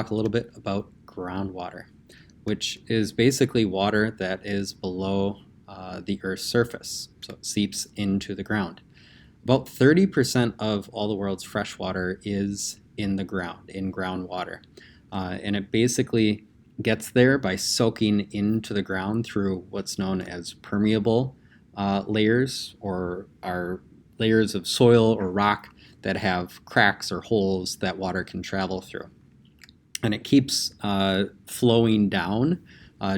talk a little bit about groundwater, which is basically water that is below the Earth's surface, so it seeps into the ground. About 30% of all the world's fresh water is in the ground, in groundwater. And it basically gets there by soaking into the ground through what's known as permeable layers, or are layers of soil or rock that have cracks or holes that water can travel through. And it keeps flowing down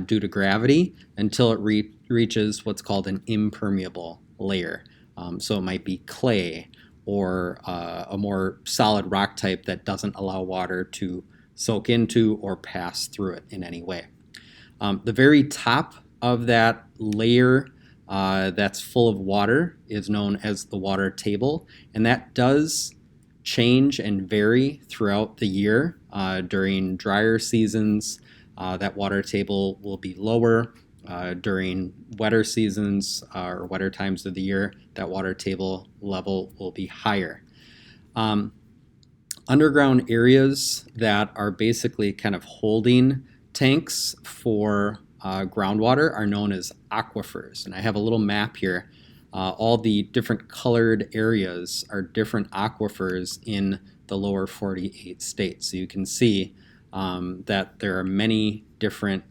due to gravity until it reaches what's called an impermeable layer. So it might be clay or a more solid rock type that doesn't allow water to soak into or pass through it in any way. The very top of that layer that's full of water is known as the water table, and that does change and vary throughout the year. During drier seasons, that water table will be lower. During wetter seasons or wetter times of the year, that water table level will be higher. Underground areas that are basically kind of holding tanks for groundwater are known as aquifers. And I have a little map here. All the different colored areas are different aquifers in the lower 48 states. So you can see that there are many different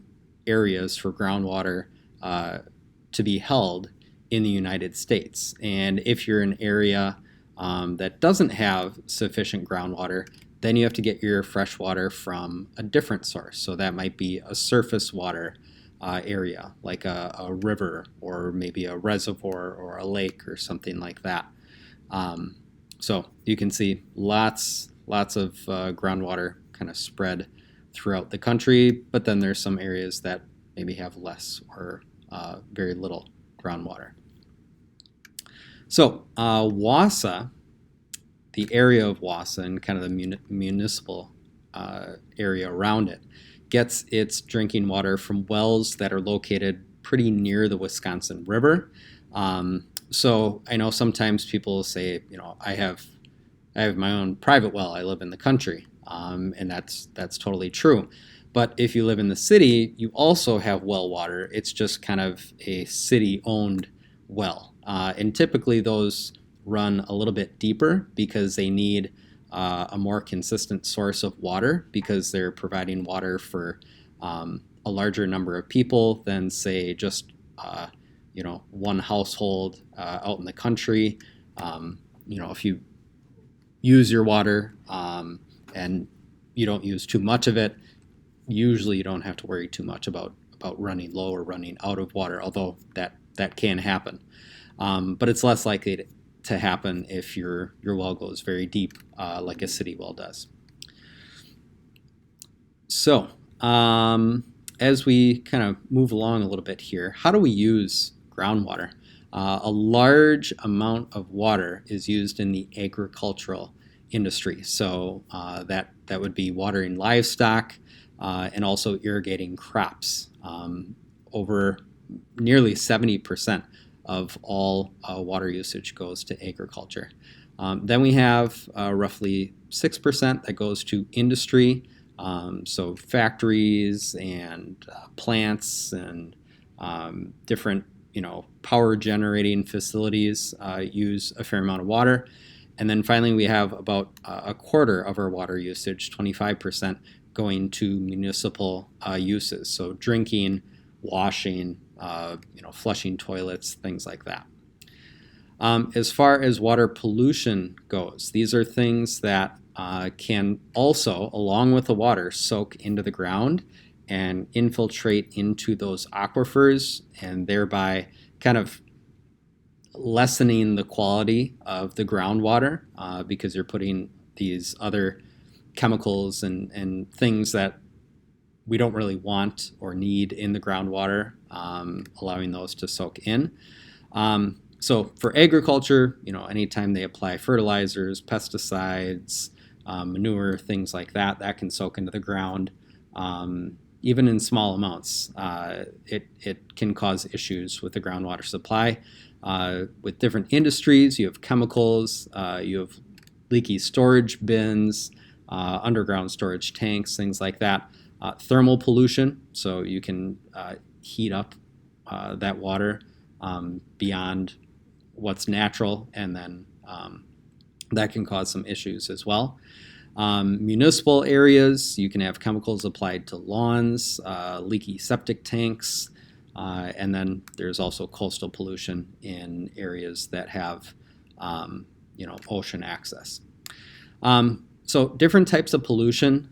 areas for groundwater to be held in the United States. And if you're in an area that doesn't have sufficient groundwater, then you have to get your fresh water from a different source. So that might be a surface water area, like a river or maybe a reservoir or a lake or something like that. So you can see lots of groundwater kind of spread throughout the country, but then there's some areas that maybe have less or very little groundwater. So Wausau, the area of Wausau and kind of the municipal area around it, gets its drinking water from wells that are located pretty near the Wisconsin River. So I know sometimes people say, I have my own private well. I live in the country, and that's totally true. But if you live in the city, you also have well water. It's just kind of a city-owned well. And typically those run a little bit deeper because they need a more consistent source of water, because they're providing water for a larger number of people than, say, just one household out in the country. If you use your water and you don't use too much of it, usually you don't have to worry too much about running low or running out of water, although that can happen. But it's less likely to happen if your well goes very deep, like a city well does. So as we kind of move along a little bit here, how do we use groundwater? A large amount of water is used in the agricultural industry. So that would be watering livestock and also irrigating crops. Over nearly 70% of all water usage goes to agriculture. Then we have roughly 6% that goes to industry, so factories and plants and different power generating facilities use a fair amount of water. And then finally we have about a quarter of our water usage, 25%, going to municipal uses, so drinking, washing, flushing toilets, things like that. As far as water pollution goes, these are things that can also, along with the water, soak into the ground and infiltrate into those aquifers, and thereby kind of lessening the quality of the groundwater because you're putting these other chemicals and things that we don't really want or need in the groundwater, allowing those to soak in. So for agriculture, anytime they apply fertilizers, pesticides, manure, things like that, that can soak into the ground. Even in small amounts, it can cause issues with the groundwater supply. With different industries, you have chemicals, you have leaky storage bins, underground storage tanks, things like that. Thermal pollution, so you can heat up that water beyond what's natural, and then that can cause some issues as well. Municipal areas, you can have chemicals applied to lawns, leaky septic tanks, and then there's also coastal pollution in areas that have, ocean access. So different types of pollution.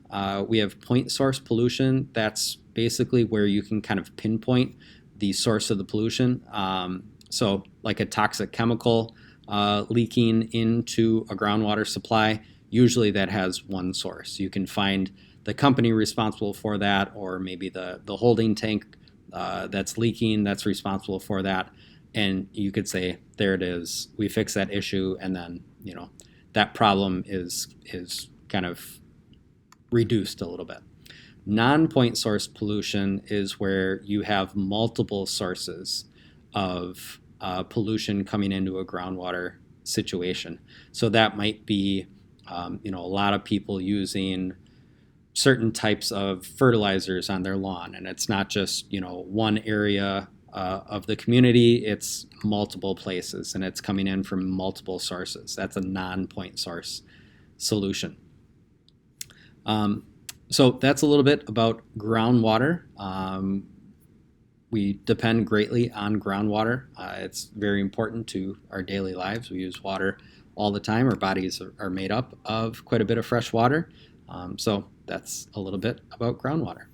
We have point source pollution. That's basically where you can kind of pinpoint the source of the pollution. So like a toxic chemical leaking into a groundwater supply, usually that has one source. You can find the company responsible for that, or maybe the holding tank that's leaking that's responsible for that. And you could say, there it is, we fix that issue, and then that problem is kind of reduced a little bit. Non-point source pollution is where you have multiple sources of pollution coming into a groundwater situation. So that might be, a lot of people using certain types of fertilizers on their lawn, and it's not just one area of the community, it's multiple places, and it's coming in from multiple sources. That's a non-point source solution. So that's a little bit about groundwater. We depend greatly on groundwater. It's very important to our daily lives. We use water all the time. Our bodies are made up of quite a bit of fresh water. So that's a little bit about groundwater.